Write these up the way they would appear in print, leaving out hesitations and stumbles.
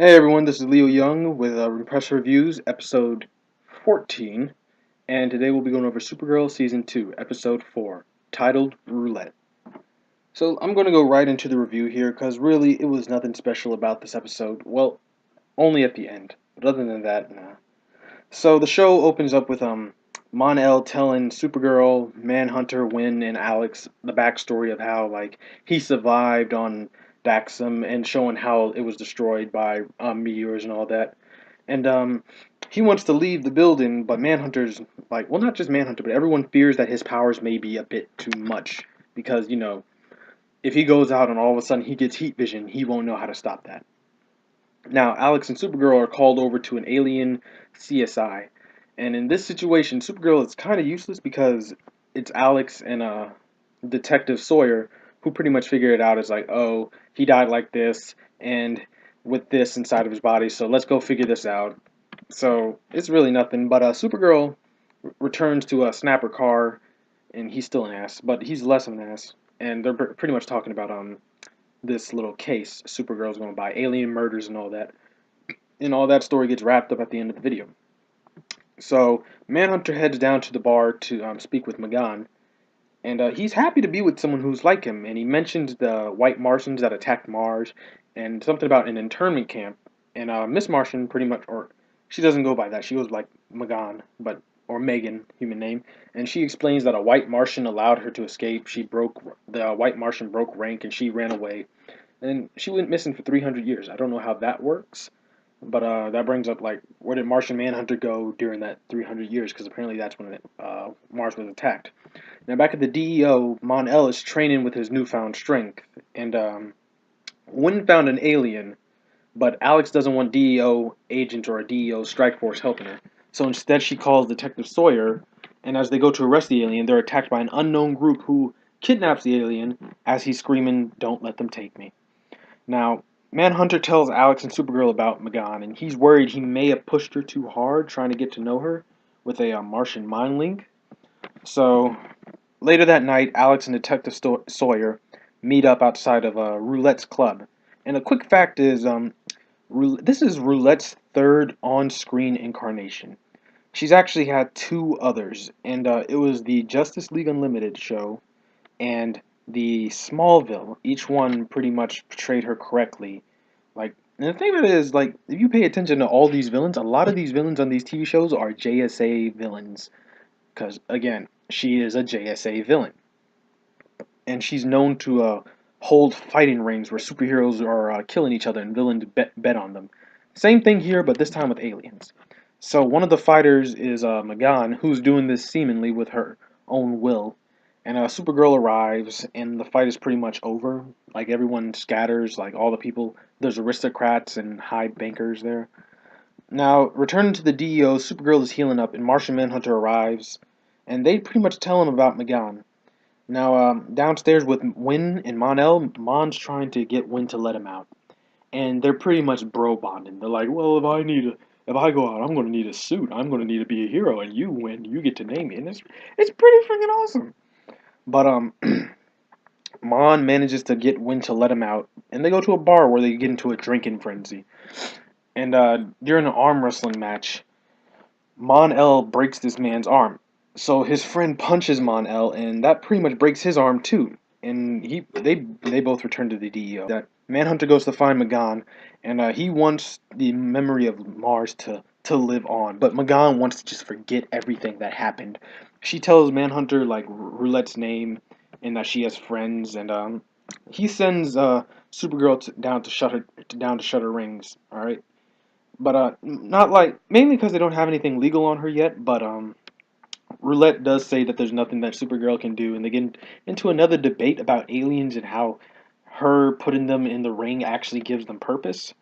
Hey everyone, this is Leo Young with Repress Reviews, episode 14, and today we'll be going over Supergirl Season 2, episode 4, titled Roulette. So I'm going to go right into the review here, because really it was nothing special about this episode. Well, only at the end, but other than that, nah. So the show opens up with Mon-El telling Supergirl, Manhunter, Winn, and Alex the backstory of how he survived on Daxam and showing how it was destroyed by meteors and all that. And he wants to leave the building, but Manhunter's well, not just Manhunter, but everyone fears that his powers may be a bit too much because if he goes out and all of a sudden he gets heat vision, he won't know how to stop that. Now, Alex and Supergirl are called over to an alien CSI. And in this situation, Supergirl is kind of useless because it's Alex and Detective Sawyer who pretty much figure it out as oh, he died like this and with this inside of his body, so let's go figure this out. So it's really nothing. But Supergirl returns to a Snapper car, and he's still an ass, but he's less of an ass. And they're pretty much talking about this little case Supergirl's going by, alien murders and all that. And all that story gets wrapped up at the end of the video. So Manhunter heads down to the bar to speak with Magan, and he's happy to be with someone who's like him. And he mentions the white Martians that attacked Mars, and something about an internment camp. And Miss Martian pretty much, or she doesn't go by that. She goes like Magan, but or Megan, human name. And she explains that a white Martian allowed her to escape. The white Martian broke rank, and she ran away. And she went missing for 300 years. I don't know how that works. But that brings up where did Martian Manhunter go during that 300 years? Because apparently that's when Mars was attacked. Now back at the DEO, Mon-El is training with his newfound strength, and Wynn found an alien, but Alex doesn't want DEO agents or a DEO strike force helping her. So instead, she calls Detective Sawyer, and as they go to arrest the alien, they're attacked by an unknown group who kidnaps the alien as he's screaming, "Don't let them take me." Now, Manhunter tells Alex and Supergirl about Magan, and he's worried he may have pushed her too hard trying to get to know her with a Martian mind link. So, later that night, Alex and Detective Sawyer meet up outside of Roulette's club. And a quick fact is, this is Roulette's third on-screen incarnation. She's actually had two others, and it was the Justice League Unlimited show and the Smallville. Each one pretty much portrayed her correctly. And the thing of it is, if you pay attention to all these villains, a lot of these villains on these TV shows are JSA villains. Because, again, she is a JSA villain. And she's known to hold fighting rings where superheroes are killing each other and villains bet on them. Same thing here, but this time with aliens. So one of the fighters is Magan, who's doing this seemingly with her own will. And Supergirl arrives, and the fight is pretty much over. Everyone scatters, all the people. There's aristocrats and high bankers there. Now, returning to the DEO, Supergirl is healing up, and Martian Manhunter arrives, and they pretty much tell him about Magan. Now, downstairs with Wynn and Mon-El, Mon's trying to get Wynn to let him out, and they're pretty much bro bonding. They're like, "Well, if I go out, I'm gonna need a suit. I'm gonna need to be a hero, and you win. You get to name me." And it's pretty freaking awesome. But Mon manages to get Wynn to let him out, and they go to a bar where they get into a drinking frenzy. And during an arm wrestling match, Mon-El breaks this man's arm. So his friend punches Mon-El, and that pretty much breaks his arm too. And they both return to the DEO. That Manhunter goes to find Magan, and he wants the memory of Mars to live on. But Magan wants to just forget everything that happened. She tells Manhunter Roulette's name and that she has friends, and he sends Supergirl down to shut her rings. All right. But not mainly because they don't have anything legal on her yet. But Roulette does say that there's nothing that Supergirl can do, and they get into another debate about aliens and how her putting them in the ring actually gives them purpose.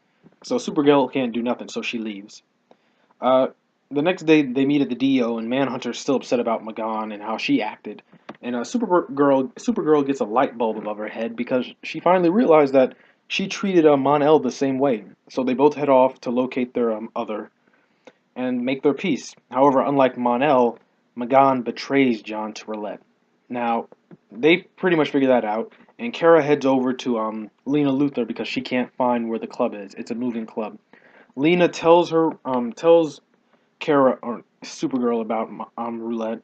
So Supergirl can't do nothing, so she leaves. Uh, the next day they meet at the DO, and Manhunter's still upset about Magan and how she acted. And Supergirl gets a light bulb above her head because she finally realized that she treated Mon-El the same way. So they both head off to locate their other and make their peace. However, unlike Mon-El, Magan betrays John to Roulette. Now, they pretty much figure that out, and Kara heads over to Lena Luthor because she can't find where the club is. It's a moving club. Lena tells Kara or Supergirl about Roulette,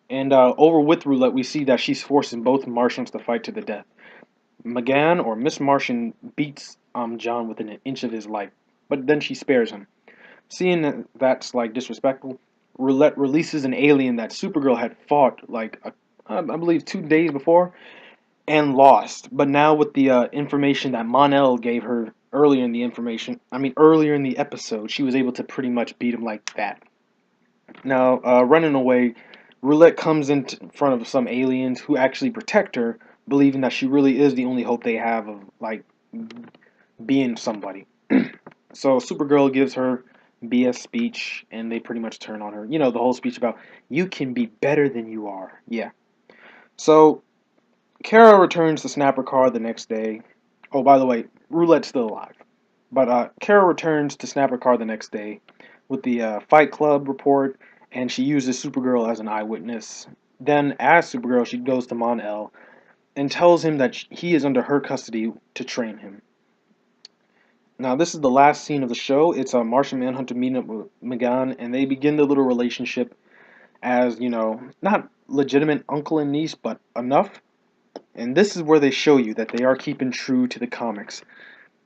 and over with Roulette, we see that she's forcing both Martians to fight to the death. McGann or Miss Martian beats John within an inch of his life, but then she spares him. Seeing that that's like disrespectful, Roulette releases an alien that Supergirl had fought I believe 2 days before and lost. But now with the information that Mon-El gave her earlier in the episode, she was able to pretty much beat him like that. Now, running away, Roulette comes in front of some aliens who actually protect her, believing that she really is the only hope they have of like being somebody. So Supergirl gives her BS speech, and they pretty much turn on her. You know, the whole speech about you can be better than you are. Yeah. So Kara returns to Snapper Car the next day. Oh, by the way, Roulette's still alive. But Kara returns to Snapper Car the next day with the Fight Club report, and she uses Supergirl as an eyewitness. Then, as Supergirl, she goes to Mon-El and tells him that he is under her custody to train him. Now, this is the last scene of the show. It's a Martian Manhunter meeting up with McGann, and they begin the little relationship as, you know, not legitimate uncle and niece, but enough. And this is where they show you that they are keeping true to the comics.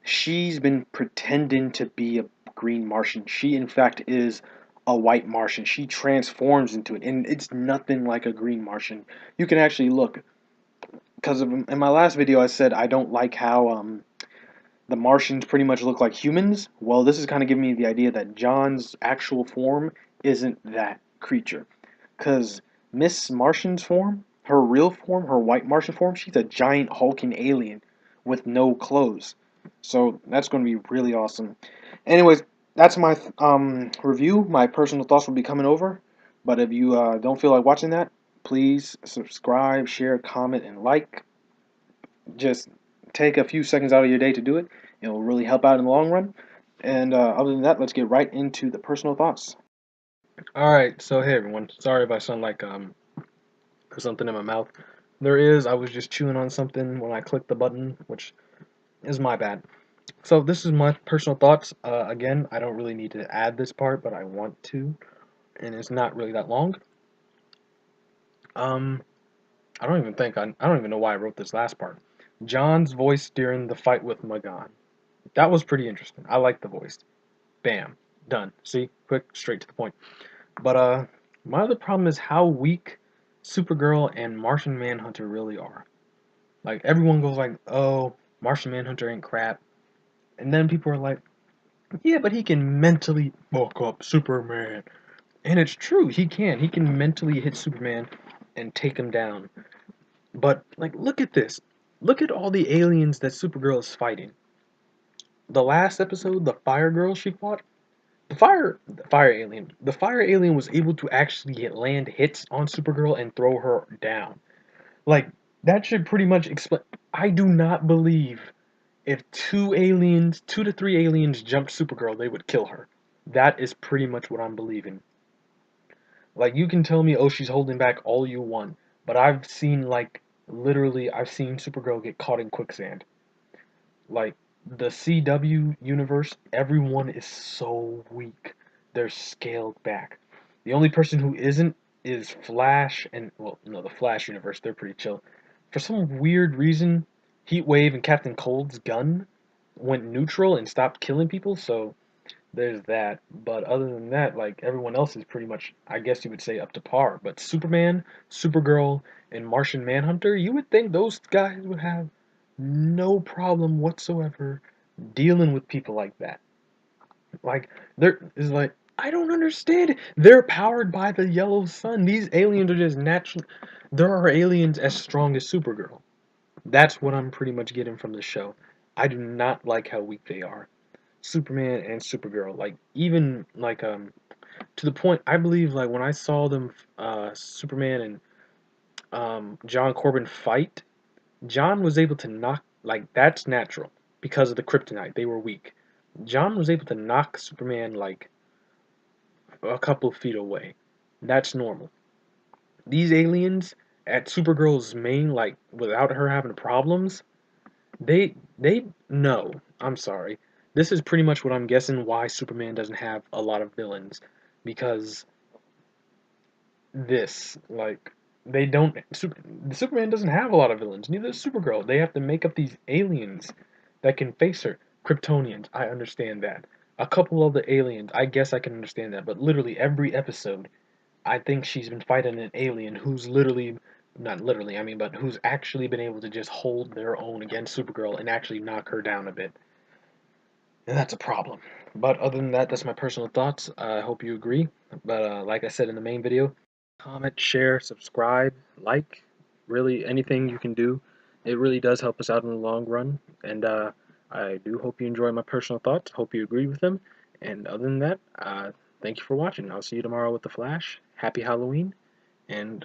She's been pretending to be a green Martian. She, in fact, is a white Martian. She transforms into it, and it's nothing like a green Martian. You can actually look, because in my last video I said I don't like how the Martians pretty much look like humans. Well, this is kind of giving me the idea that John's actual form isn't that creature. Because Miss Martian's form, her real form, her white Martian form, she's a giant hulking alien with no clothes. So that's going to be really awesome. Anyways, that's my review. My personal thoughts will be coming over. But if you don't feel like watching that, please subscribe, share, comment, and like. Just take a few seconds out of your day to do it. It will really help out in the long run. And other than that, let's get right into the personal thoughts. Alright, so hey everyone. Sorry if I sound like there's something in my mouth. I was just chewing on something when I clicked the button, which is my bad. So this is my personal thoughts. Again, I don't really need to add this part, but I want to, and it's not really that long. Um, I don't even know why I wrote this last part. John's voice during the fight with Magan. That was pretty interesting. I like the voice. Bam, done. See, quick, straight to the point. But my other problem is how weak Supergirl and Martian Manhunter really are. Like everyone goes like, "Oh, Martian Manhunter ain't crap," and then people are like, "Yeah, but he can mentally fuck up Superman," and it's true. He can. He can mentally hit Superman and take him down. But like, look at this. Look at all the aliens that Supergirl is fighting. The last episode, the Fire Girl she fought, the fire alien was able to actually land hits on Supergirl and throw her down. Like that should pretty much explain. I do not believe if 2 to 3 aliens jumped Supergirl, they would kill her. That is pretty much what I'm believing. Like you can tell me, oh, she's holding back all you want, but I've seen I've seen Supergirl get caught in quicksand. Like the CW universe, everyone is so weak. They're scaled back. The only person who isn't is Flash and well, no, the Flash universe, they're pretty chill. For some weird reason, Heatwave and Captain Cold's gun went neutral and stopped killing people, so there's that. But other than that, like everyone else is pretty much, I guess you would say, up to par. But Superman, Supergirl, and Martian Manhunter, you would think those guys would have no problem whatsoever dealing with people like that. Like there is like I don't understand. They're powered by the yellow sun. These aliens are just natural. There are aliens as strong as Supergirl. That's what I'm pretty much getting from the show. I do not like how weak they are. Superman and Supergirl, like even to the point I believe like when I saw them Superman and John Corbin fight, John was able to knock, like, that's natural because of the kryptonite. They were weak. John was able to knock Superman, like, a couple feet away. That's normal. These aliens, at Supergirl's main, like without her having problems, they no, I'm sorry. This is pretty much what I'm guessing why Superman doesn't have a lot of villains, because this like they don't Superman doesn't have a lot of villains. Neither does Supergirl. They have to make up these aliens that can face her. Kryptonians, I understand that. A couple of the aliens, I guess I can understand that. But literally every episode, I think she's been fighting an alien who's literally, not literally, I mean, but who's actually been able to just hold their own against Supergirl and actually knock her down a bit. And that's a problem. But other than that, that's my personal thoughts. I hope you agree. But like I said in the main video, comment, share, subscribe, like, really anything you can do. It really does help us out in the long run. And I do hope you enjoy my personal thoughts. Hope you agree with them. And other than that, thank you for watching. I'll see you tomorrow with The Flash. Happy Halloween, and